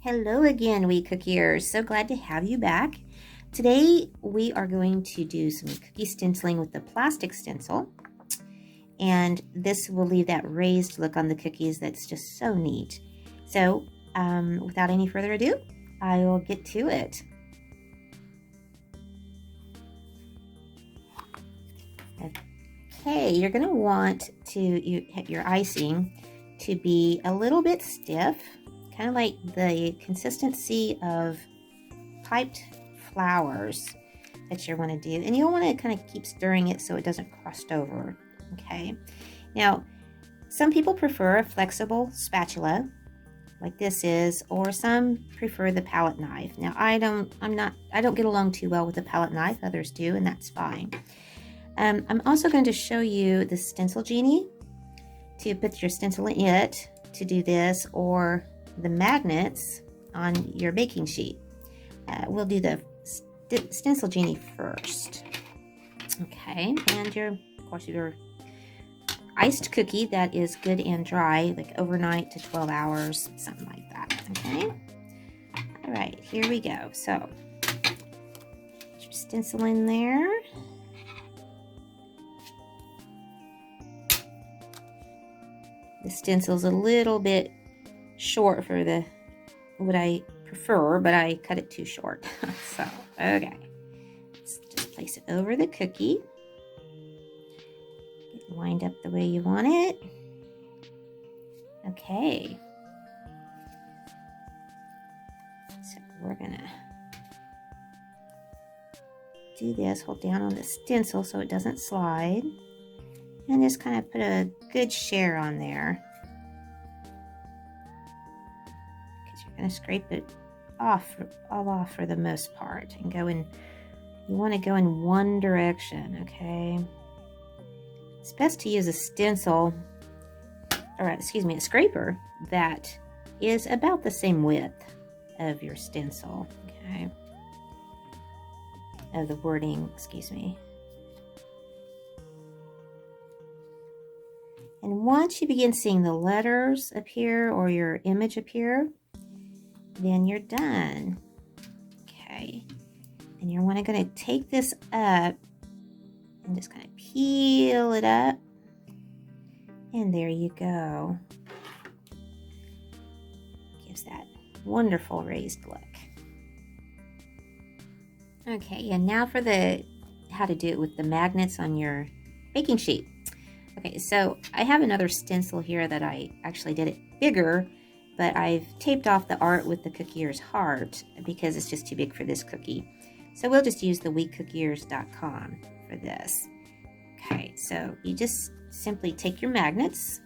Hello again, WeCookiers. So glad to have you back. Today we are going to do some cookie stenciling with the plastic stencil. And this will leave that raised look on the cookies that's just so neat. So without any further ado, I will get to it. Okay, you're going to want your icing to be a little bit stiff, kind of like the consistency of piped flowers that you want to do. And you'll want to kind of keep stirring it so it doesn't crust over. Okay. Now, some people prefer a flexible spatula like this is, or some prefer the palette knife. Now, I don't get along too well with the palette knife. Others do, and that's fine. I'm also going to show you the stencil genie to put your stencil in it to do this, or the magnets on your baking sheet. We'll do the stencil genie first. Okay, and of course your iced cookie that is good and dry, like overnight to 12 hours, something like that. Okay. All right, here we go. So put your stencil in there. The stencil's a little bit short for what I prefer, but I cut it too short. So, okay. Let's just place it over the cookie. Get it lined up the way you want it. Okay. So we're gonna do this, hold down on the stencil so it doesn't slide. And just kind of put a good share on there. Because you're going to scrape it all off for the most part. And you want to go in one direction, okay? It's best to use a stencil, a scraper that is about the same width of your stencil, okay? Of the wording, excuse me. And once you begin seeing the letters appear or your image appear, then you're done. Okay. And you're going to take this up and just kind of peel it up. And there you go. Gives that wonderful raised look. Okay, and now for how to do it with the magnets on your baking sheet. Okay, so I have another stencil here that I actually did it bigger, but I've taped off the art with the WeCookiers heart because it's just too big for this cookie. So we'll just use the WeCookiers.com for this. Okay, so you just simply take your magnets.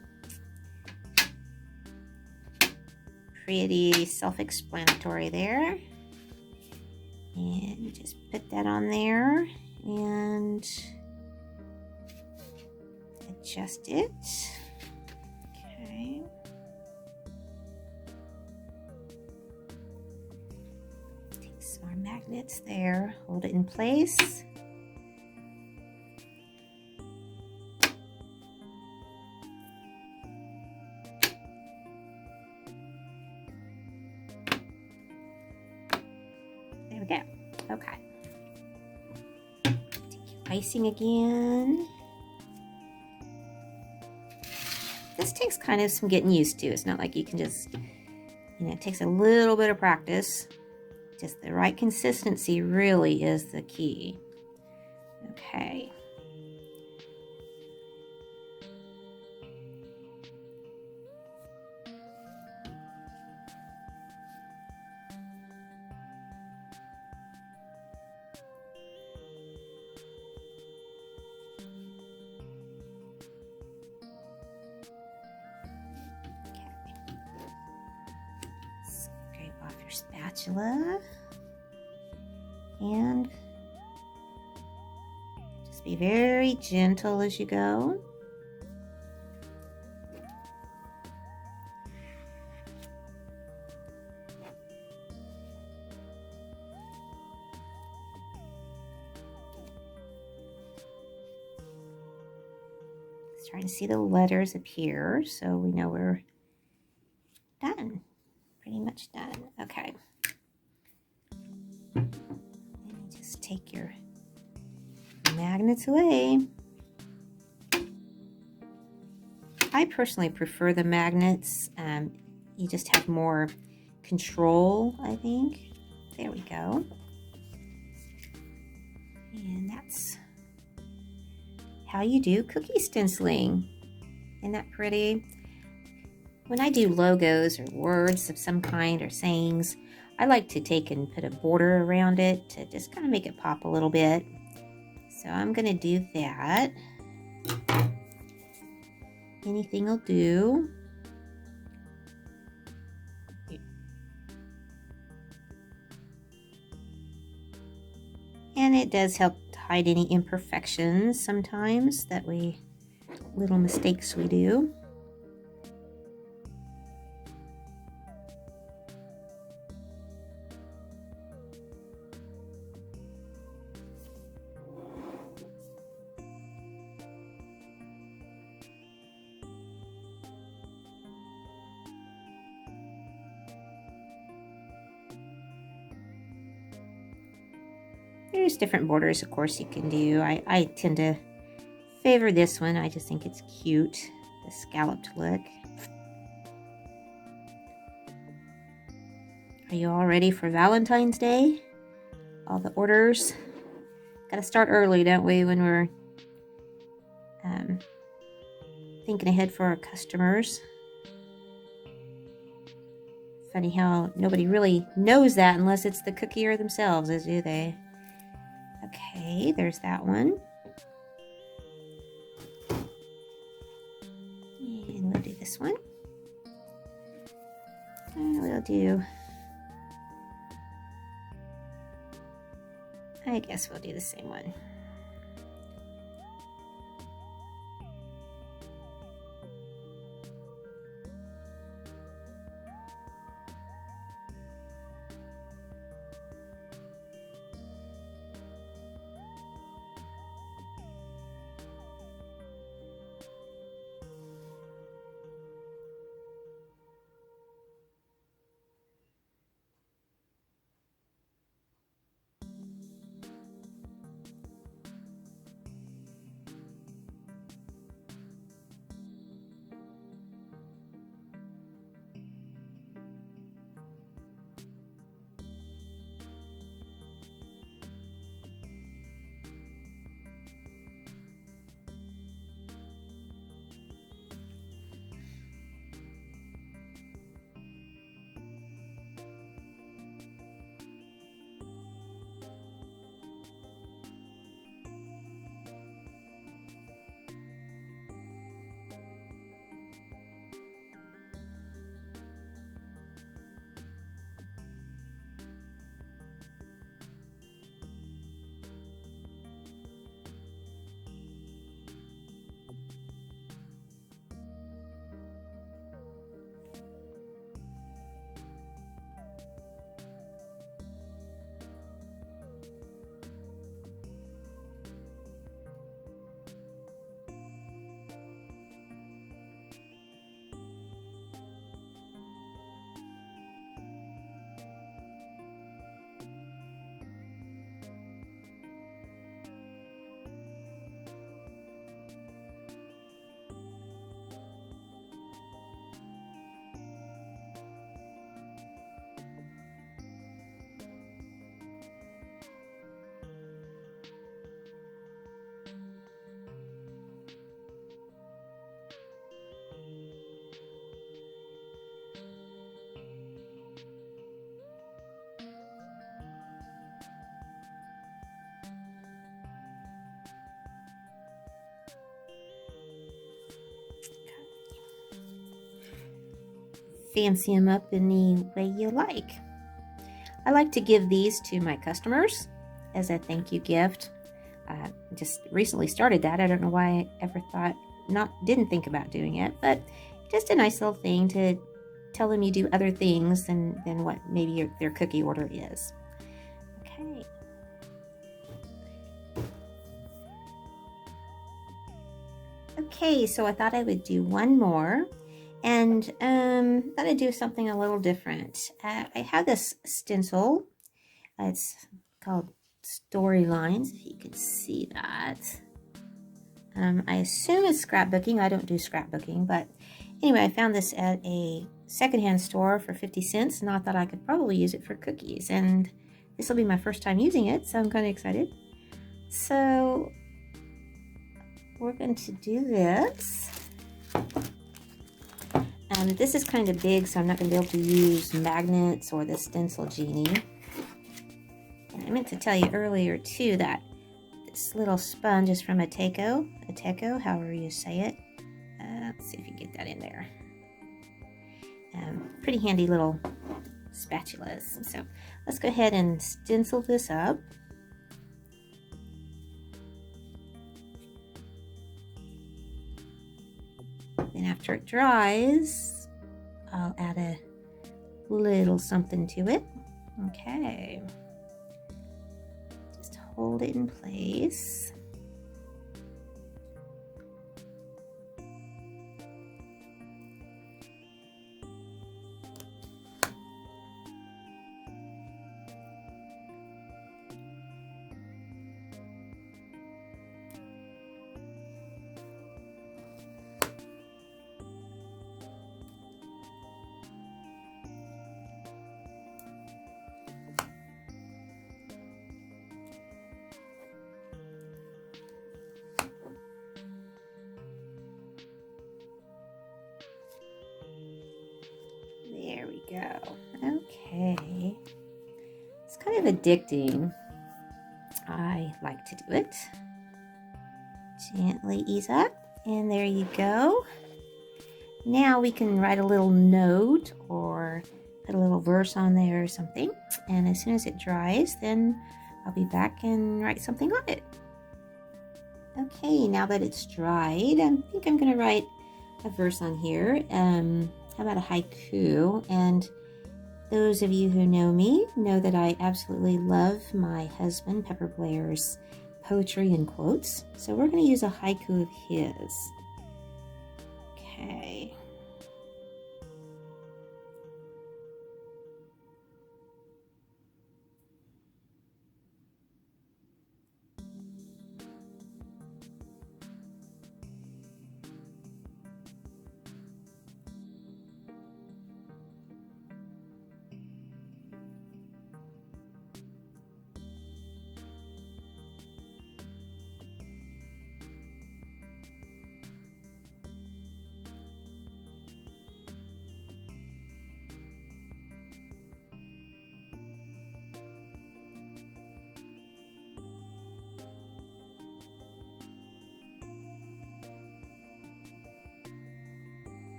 Pretty self-explanatory there. And you just put that on there and adjust it. Okay. Take some more magnets there. Hold it in place. There we go. Okay. Take your icing again. This takes kind of some getting used to. It's not like you can just, it takes a little bit of practice. Just the right consistency really is the key. Okay. Spatula, and just be very gentle as you go. Starting to see the letters appear, so we know we're done pretty much. much done. Okay. And just take your magnets away. I personally prefer the magnets. You just have more control, I think. There we go. And that's how you do cookie stenciling. Isn't that pretty? When I do logos or words of some kind or sayings, I like to take and put a border around it to just kind of make it pop a little bit. So I'm going to do that. Anything will do. And it does help hide any imperfections sometimes that little mistakes we do. There's different borders, of course, you can do. I tend to favor this one. I just think it's cute, the scalloped look. Are you all ready for Valentine's Day? All the orders? Got to start early, don't we, when we're thinking ahead for our customers. Funny how nobody really knows that unless it's the cookier themselves, do they? Okay, there's that one. And we'll do this one. And we'll do, I guess we'll do the same one. Fancy them up in the way you like. I like to give these to my customers as a thank you gift. Just recently started that. I don't know why I ever didn't think about doing it, but just a nice little thing to tell them you do other things than what maybe their cookie order is. Okay. Okay, so I thought I would do one more. And I'm gonna do something a little different. I have this stencil. It's called Storylines, if you could see that. I assume it's scrapbooking. I don't do scrapbooking, but anyway, I found this at a secondhand store for 50 cents, and I thought I could probably use it for cookies, and this will be my first time using it, so I'm kind of excited. So we're going to do this. This is kind of big, so I'm not going to be able to use magnets or the stencil genie. And I meant to tell you earlier too that this little sponge is from Haiku, however you say it. Let's see if you can get that in there. Pretty handy little spatulas. So let's go ahead and stencil this up. Then after it dries, I'll add a little something to it. Okay. Just hold it in place. There we go. Okay. It's kind of addicting. I like to do it. Gently ease up, and there you go. Now we can write a little note or put a little verse on there or something. And as soon as it dries, then I'll be back and write something on it. Okay, now that it's dried, I think I'm going to write a verse on here. How about a haiku? And those of you who know me know that I absolutely love my husband, Pepper Blair's poetry and quotes. So we're going to use a haiku of his. Okay.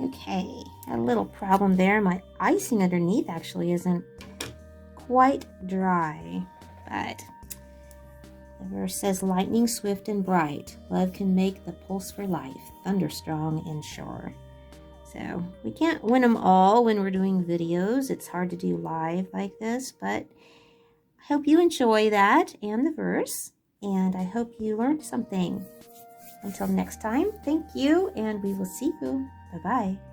Okay, a little problem there. My icing underneath actually isn't quite dry, but the verse says, lightning swift and bright, love can make the pulse for life, thunder strong and sure. So we can't win them all when we're doing videos. It's hard to do live like this, but I hope you enjoy that and the verse, and I hope you learned something. Until next time, thank you, and we will see you. Bye-bye.